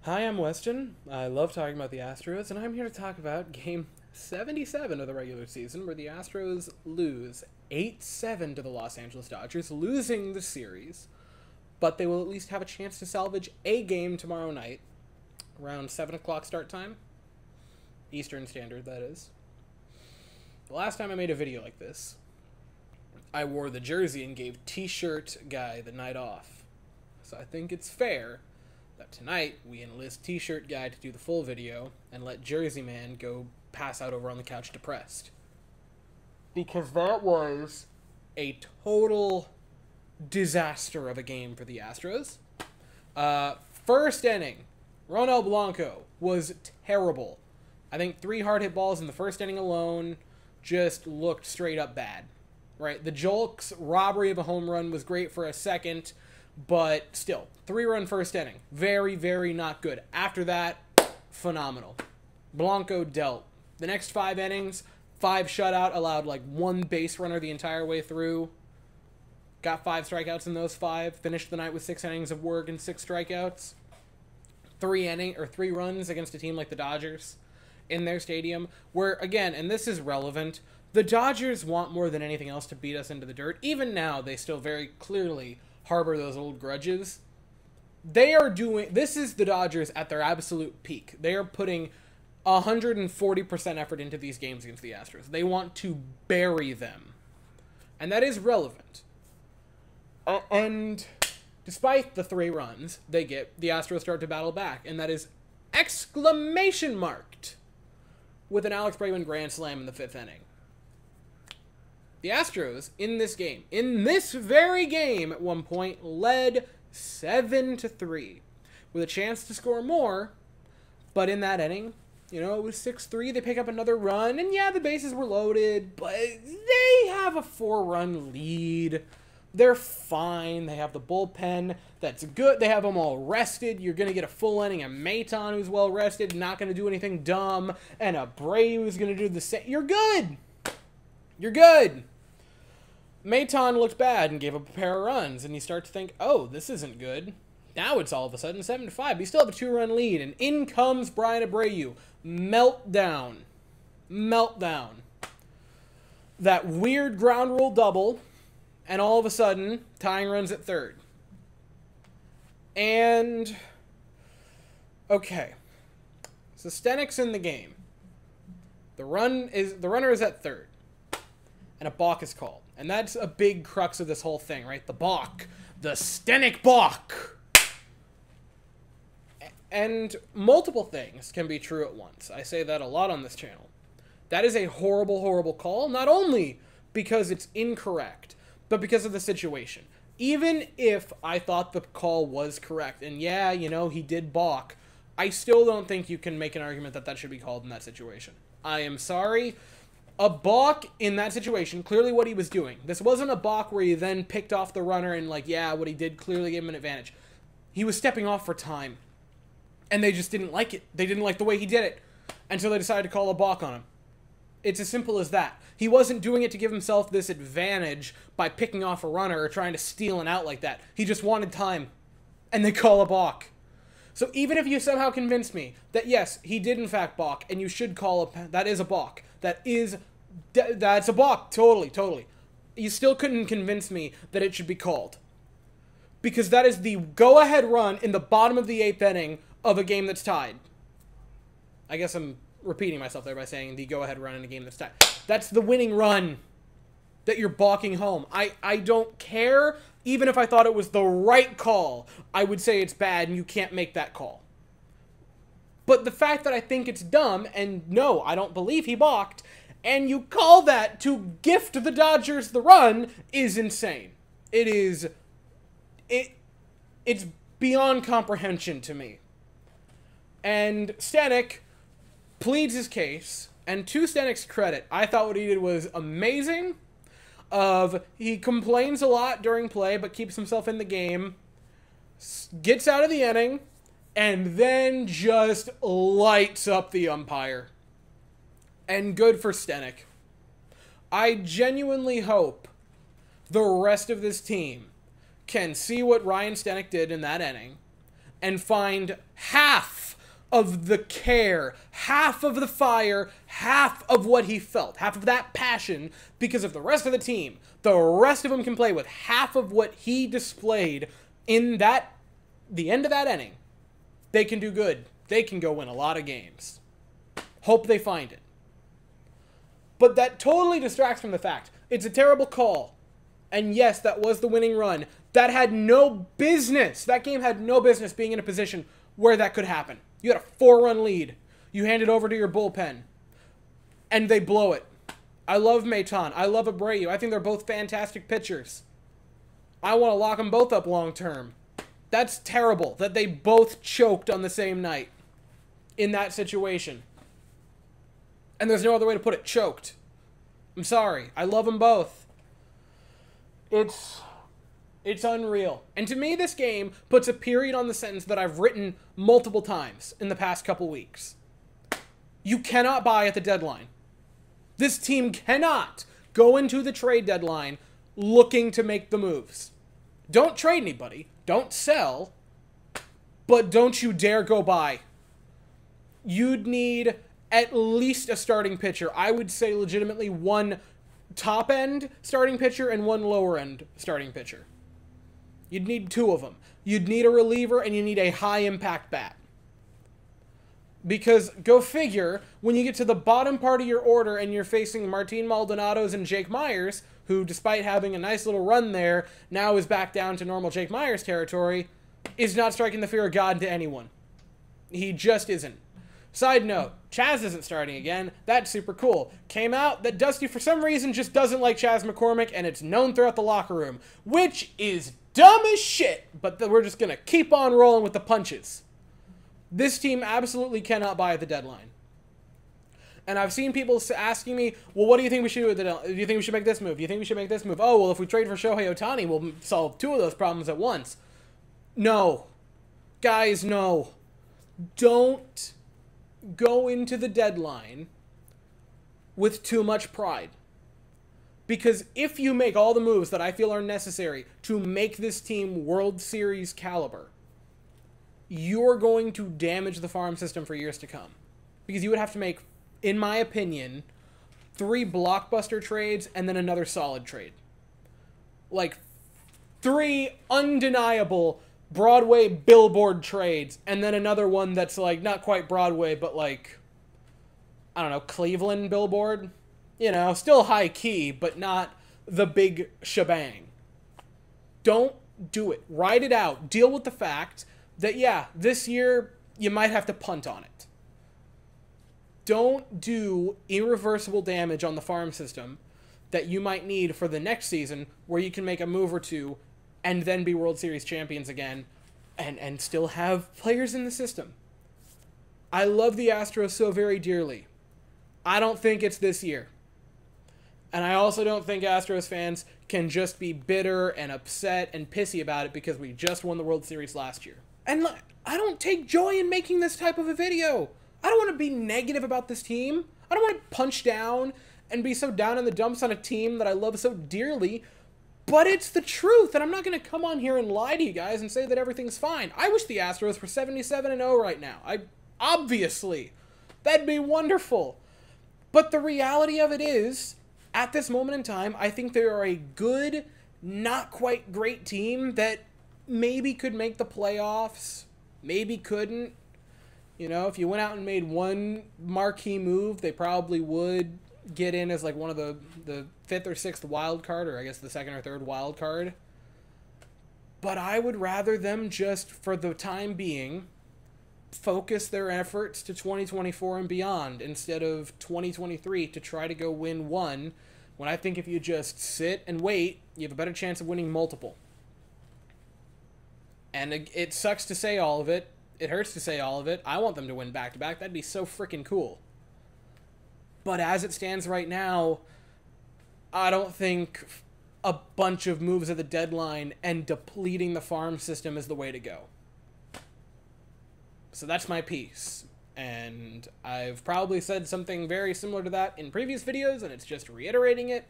Hi, I'm Weston. I love talking about the Astros, and I'm here to talk about Game 77 of the regular season, where the Astros lose 8-7 to the Los Angeles Dodgers, losing the series, but they will at least have a chance to salvage a game tomorrow night, around 7 o'clock start time, Eastern Standard, that is. The last time I made a video like this, I wore the jersey and gave T-shirt guy the night off. So I think it's fair that tonight we enlist T-shirt guy to do the full video and let Jersey Man go pass out over on the couch depressed. Because that was a total disaster of a game for the Astros. First inning, Ronel Blanco was terrible. I think 3 hard hit balls in the first inning alone just looked straight up bad. Right? The Jolks robbery of a home run was great for a second, but still, 3-run first inning. Very, very not good. After that, phenomenal. Blanco dealt. The next 5 innings, 5 shutout, allowed like 1 base runner the entire way through. Got 5 strikeouts in those 5. Finished the night with 6 innings of work and 6 strikeouts. 3 runs against a team like the Dodgers in their stadium, where, again, and this is relevant, the Dodgers want more than anything else to beat us into the dirt. Even now, they still very clearly harbor those old grudges. This is the Dodgers at their absolute peak. They are putting 140% effort into these games against the Astros. They want to bury them. And that is relevant. And despite the 3 runs they get, the Astros start to battle back. And that is exclamation marked with an Alex Bregman grand slam in the 5th inning. The Astros, in this very game, at one point, led 7-3, with a chance to score more, but in that inning, it was 6-3, they pick up another run, and yeah, the bases were loaded, but they have a 4-run lead. They're fine. They have the bullpen that's good. They have them all rested. You're going to get a full inning of Maton, who's well rested, not going to do anything dumb, and a Bray who's going to do the same. You're good. You're good. Maton looked bad and gave up a pair of runs, and you start to think, oh, this isn't good. Now it's all of a sudden 7-5. But you still have a 2-run lead, and in comes Brian Abreu. Meltdown. Meltdown. That weird ground rule double, and all of a sudden, tying runs at third. And, okay. So Stenek's in the game. The runner is at third, and a balk is called. And that's a big crux of this whole thing, right? The balk. The Stenek balk. And multiple things can be true at once. I say that a lot on this channel. That is a horrible, horrible call, not only because it's incorrect, but because of the situation. Even if I thought the call was correct, and yeah, he did balk, I still don't think you can make an argument that that should be called in that situation. I am sorry. A balk in that situation, clearly what he was doing. This wasn't a balk where he then picked off the runner and what he did clearly gave him an advantage. He was stepping off for time. And they just didn't like it. They didn't like the way he did it. And so they decided to call a balk on him. It's as simple as that. He wasn't doing it to give himself this advantage by picking off a runner or trying to steal an out like that. He just wanted time. And they call a balk. So even if you somehow convinced me that yes, he did in fact balk, and you should call that is a balk. That's a balk. Totally, totally. You still couldn't convince me that it should be called. Because that is the go-ahead run in the bottom of the 8th inning of a game that's tied. I guess I'm repeating myself there by saying the go-ahead run in a game that's tied. That's the winning run that you're balking home. I don't care. Even if I thought it was the right call, I would say it's bad and you can't make that call. But the fact that I think it's dumb, and no, I don't believe he balked, and you call that to gift the Dodgers the run is insane. It's beyond comprehension to me. And Stenek pleads his case, and to Stenek's credit, I thought what he did was amazing. He complains a lot during play, but keeps himself in the game, gets out of the inning, and then just lights up the umpire. And good for Stenek. I genuinely hope the rest of this team can see what Ryan Stenek did in that inning and find half of the care, half of the fire, half of what he felt, half of that passion, because if the rest of the team, the rest of them can play with half of what he displayed in the end of that inning, they can do good. They can go win a lot of games. Hope they find it. But that totally distracts from the fact it's a terrible call. And yes, that was the winning run. That had no business. That game had no business being in a position where that could happen. You had a 4-run lead. You hand it over to your bullpen. And they blow it. I love Maton. I love Abreu. I think they're both fantastic pitchers. I want to lock them both up long term. That's terrible that they both choked on the same night in that situation. And there's no other way to put it. Choked. I'm sorry. I love them both. It's unreal. And to me, this game puts a period on the sentence that I've written multiple times in the past couple weeks. You cannot buy at the deadline. This team cannot go into the trade deadline looking to make the moves. Don't trade anybody. Don't sell. But don't you dare go buy. You'd need at least a starting pitcher. I would say legitimately one top-end starting pitcher and one lower-end starting pitcher. You'd need 2 of them. You'd need a reliever and you need a high-impact bat. Because, go figure, when you get to the bottom part of your order and you're facing Martin Maldonados and Jake Myers, who, despite having a nice little run there, now is back down to normal Jake Myers territory, is not striking the fear of God into anyone. He just isn't. Side note, Chaz isn't starting again. That's super cool. Came out that Dusty, for some reason, just doesn't like Chaz McCormick, and it's known throughout the locker room, which is dumb as shit, but we're just going to keep on rolling with the punches. This team absolutely cannot buy at the deadline. And I've seen people asking me, well, what do you think we should do with the deadline? Do you think we should make this move? Do you think we should make this move? Oh, well, if we trade for Shohei Ohtani, we'll solve 2 of those problems at once. No. Guys, no. Don't go into the deadline with too much pride. Because if you make all the moves that I feel are necessary to make this team World Series caliber, you're going to damage the farm system for years to come. Because you would have to make, in my opinion, 3 blockbuster trades and then another solid trade. Like, 3 undeniable Broadway billboard trades, and then another one that's, like, not quite Broadway, but, like, I don't know, Cleveland billboard? You know, still high key, but not the big shebang. Don't do it. Ride it out. Deal with the fact that, yeah, this year you might have to punt on it. Don't do irreversible damage on the farm system that you might need for the next season where you can make a move or 2 and then be World Series champions again and still have players in the system. I love the Astros so very dearly. I don't think it's this year. And I also don't think Astros fans can just be bitter and upset and pissy about it because we just won the World Series last year. And I don't take joy in making this type of a video. I don't want to be negative about this team. I don't want to punch down and be so down in the dumps on a team that I love so dearly. But it's the truth, and I'm not going to come on here and lie to you guys and say that everything's fine. I wish the Astros were 77-0 right now. Obviously. That'd be wonderful. But the reality of it is, at this moment in time, I think they are a good, not quite great team that maybe could make the playoffs, maybe couldn't. You know, if you went out and made one marquee move, they probably would get in as like one of the 5th or 6th wild card, or I guess the 2nd or 3rd wild card. But I would rather them just, for the time being, focus their efforts to 2024 and beyond instead of 2023 to try to go win one, when I think if you just sit and wait, you have a better chance of winning multiple. And it sucks to say all of it. It hurts to say all of it. I want them to win back-to-back. That'd be so freaking cool. But as it stands right now, I don't think a bunch of moves at the deadline and depleting the farm system is the way to go. So that's my piece. And I've probably said something very similar to that in previous videos, and it's just reiterating it.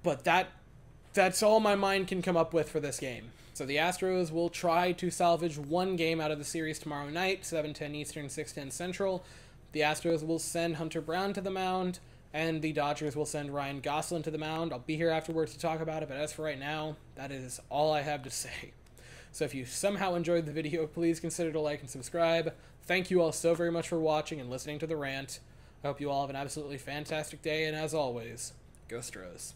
But That's all my mind can come up with for this game. So the Astros will try to salvage one game out of the series tomorrow night, 7:10 Eastern, 6:10 Central. The Astros will send Hunter Brown to the mound, and the Dodgers will send Ryan Gosselin to the mound. I'll be here afterwards to talk about it, but as for right now, that is all I have to say. So if you somehow enjoyed the video, please consider to like and subscribe. Thank you all so very much for watching and listening to the rant. I hope you all have an absolutely fantastic day, and as always, go Astros.